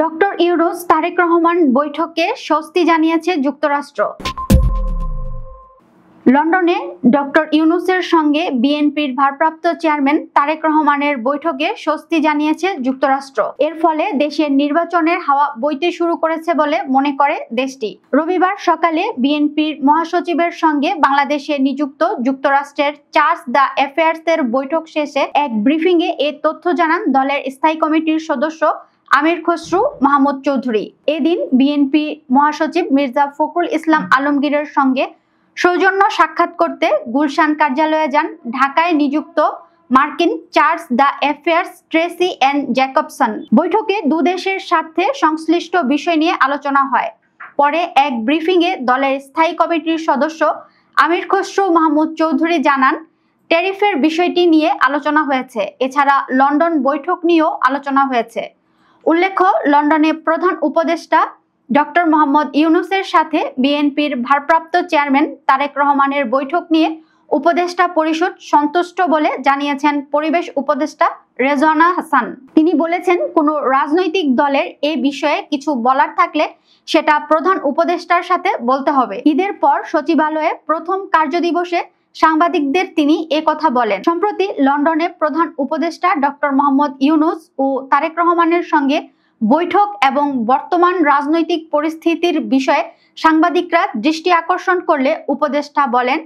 Doctor Yunus Tarique Rahman বৈঠকে স্বস্তি জানিয়েছে যুক্তরাষ্ট্র। লন্ডনে ডক্টর ইউনূসের সঙ্গে বিএনপির ভারপ্রাপ্ত চেয়ারম্যান তারেক রহমানের বৈঠকে স্বস্তি জানিয়েছে যুক্তরাষ্ট্র। এর ফলে দেশের নির্বাচনের হাওয়া বইতে শুরু করেছে বলে মনে করে দেশটি। রবিবার সকালে বিএনপির মহাসচিবের সঙ্গে বাংলাদেশে নিযুক্ত যুক্তরাষ্ট্রের চার্জ দ্য অ্যাফেয়ার্সের বৈঠক শেষে এক ব্রিফিংয়ে এ তথ্য জানান দলের স্থায়ী কমিটির সদস্য আমির খসরু মাহমুদ চৌধুরী। এদিন বিএনপি মহাসচিব মির্জা ফখরুল ইসলাম আলমগীরের সঙ্গে সৌজন্য সাক্ষাৎ করতে গুলশান কার্যালয়ে যান ঢাকায় নিযুক্ত মার্কিন chargé d'affaires Tracey Ann Jacobson. বৈঠকে দুদেশের স্বার্থে সংশ্লিষ্ট বিষয় নিয়ে আলোচনা হয়। পরে এক ব্রিফিংয়ে দলের স্থায়ী কমিটির সদস্য আমির খসরু মাহমুদ চৌধুরী জানান, ট্যারিফের বিষয়টি নিয়ে আলোচনা হয়েছে। এছাড়া লন্ডন বৈঠক নিয়েও আলোচনা হয়েছে। উল্লেখ্য, লন্ডনে প্রধান উপদেষ্টা ডক্টর মোহাম্মদ ইউনূসের সাথে বিএনপির ভারপ্রাপ্ত চেয়ারম্যান তারেক রহমানের বৈঠক নিয়ে উপদেষ্টা পরিষদ সন্তুষ্ট বলে জানিয়েছেন পরিবেশ উপদেষ্টা রেজওয়ানা হাসান। তিনি বলেছেন, কোনো রাজনৈতিক দলের এ বিষয়ে কিছু বলার থাকলে সেটা প্রধান উপদেষ্টার সাথে বলতে হবে। ঈদের পর সচিবালয়ে প্রথম কার্যদিবসে সাংবাদিকদের তিনি এ কথা বলেন। সম্প্রতি লন্ডনে প্রধান উপদেষ্টা ডক্টর মোহাম্মদ ইউনূস ও তারেক রহমানের সঙ্গে বৈঠক এবং বর্তমান রাজনৈতিক পরিস্থিতির বিষয়ে সাংবাদিকরা দৃষ্টি আকর্ষণ করলে উপদেষ্টা বলেন,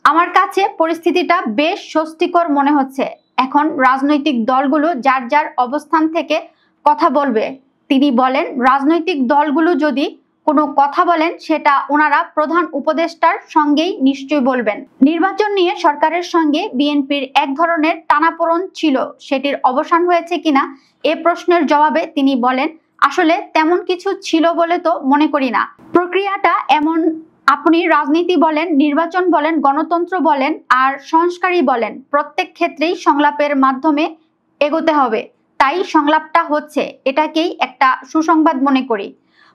আমার কাছে পরিস্থিতিটা বেশ স্বস্তিকর মনে হচ্ছে। এখন রাজনৈতিক দলগুলো যার যার অবস্থান থেকে কথা বলবে। তিনি বলেন, রাজনৈতিক দলগুলো যদি কোনো কথা বলেন সেটা ওনারা প্রধান উপদেষ্টার সঙ্গেই নিশ্চয়ই বলবেন। নির্বাচন নিয়ে সরকারের সঙ্গে বিএনপির এক ধরনের টানাপোড়েন ছিল, সেটির অবসান হয়েছে কিনা এ প্রশ্নের জবাবে তিনি বলেন, আসলে তেমন কিছু ছিল বলে তো মনে করি না। প্রক্রিয়াটা এমন, আপনি রাজনীতি বলেন, নির্বাচন বলেন, গণতন্ত্র বলেন আর সংস্কারই বলেন, প্রত্যেক ক্ষেত্রেই সংলাপের মাধ্যমে এগোতে হবে। তাই সংলাপটা হচ্ছে, এটাকেই একটা সুসংবাদ মনে করি।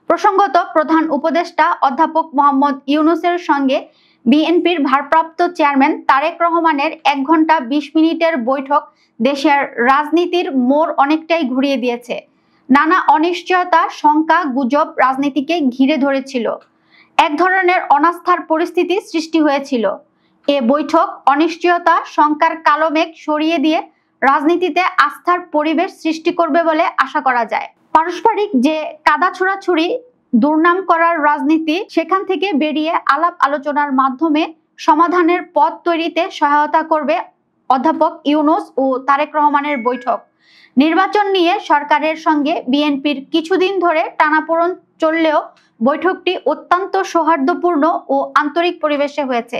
প্রসঙ্গত, প্রধান উপদেষ্টা অধ্যাপক মোহাম্মদ ইউনূসের সঙ্গে বিএনপির ভারপ্রাপ্ত চেয়ারম্যান তারেক রহমানের 1 ঘন্টা 20 মিনিটের বৈঠক দেশের রাজনীতির মোড় অনেকটাই ঘুরিয়ে দিয়েছে। নানা অনিশ্চয়তা, শঙ্কা, গুজব রাজনীতিকে ঘিরে ধরেছিল। এক ধরনের অনাস্থার পরিস্থিতি সৃষ্টি হয়েছিল। এ বৈঠক অনিশ্চয়তা, শঙ্কার কালো মেঘ সরিয়ে দিয়ে রাজনীতিতে আস্থার পরিবেশ সৃষ্টি করবে বলে আশা করা যায়। পারস্পরিক যে কাদা ছোড়াছুড়ি, দুর্নাম করার রাজনীতি, সেখান থেকে বেরিয়ে আলাপ আলোচনার মাধ্যমে সমাধানের পথ তৈরিতে সহায়তা করবে অধ্যাপক ইউনূস ও তারেক রহমানের বৈঠক। নির্বাচন নিয়ে সরকারের সঙ্গে বিএনপির কিছুদিন ধরে টানাপোড়েন চললেও বৈঠকটি অত্যন্ত সৌহার্দ্যপূর্ণ ও আন্তরিক পরিবেশে হয়েছে।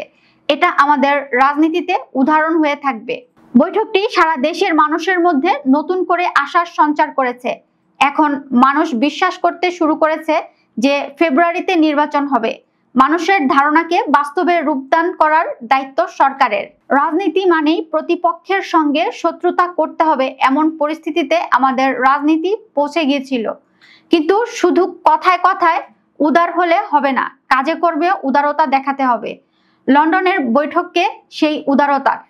এটা আমাদের রাজনীতিতে উদাহরণ হয়ে থাকবে। বৈঠকটি সারা দেশের মানুষের মধ্যে নতুন করে আশার সঞ্চার করেছে। এখন মানুষ বিশ্বাস করতে শুরু করেছে যে ফেব্রুয়ারিতে নির্বাচন হবে। মানুষের ধারণাকে বাস্তবে রূপদান করার দায়িত্ব সরকারের। রাজনীতি মানেই প্রতিপক্ষের সঙ্গে শত্রুতা করতে হবে, এমন পরিস্থিতিতে আমাদের রাজনীতি পৌঁছে গিয়েছিল। কিন্তু শুধু কথায় কথায় উদার হলে হবে না, কাজে কর্মে উদারতা দেখাতে হবে। লন্ডনের বৈঠককে সেই উদারতার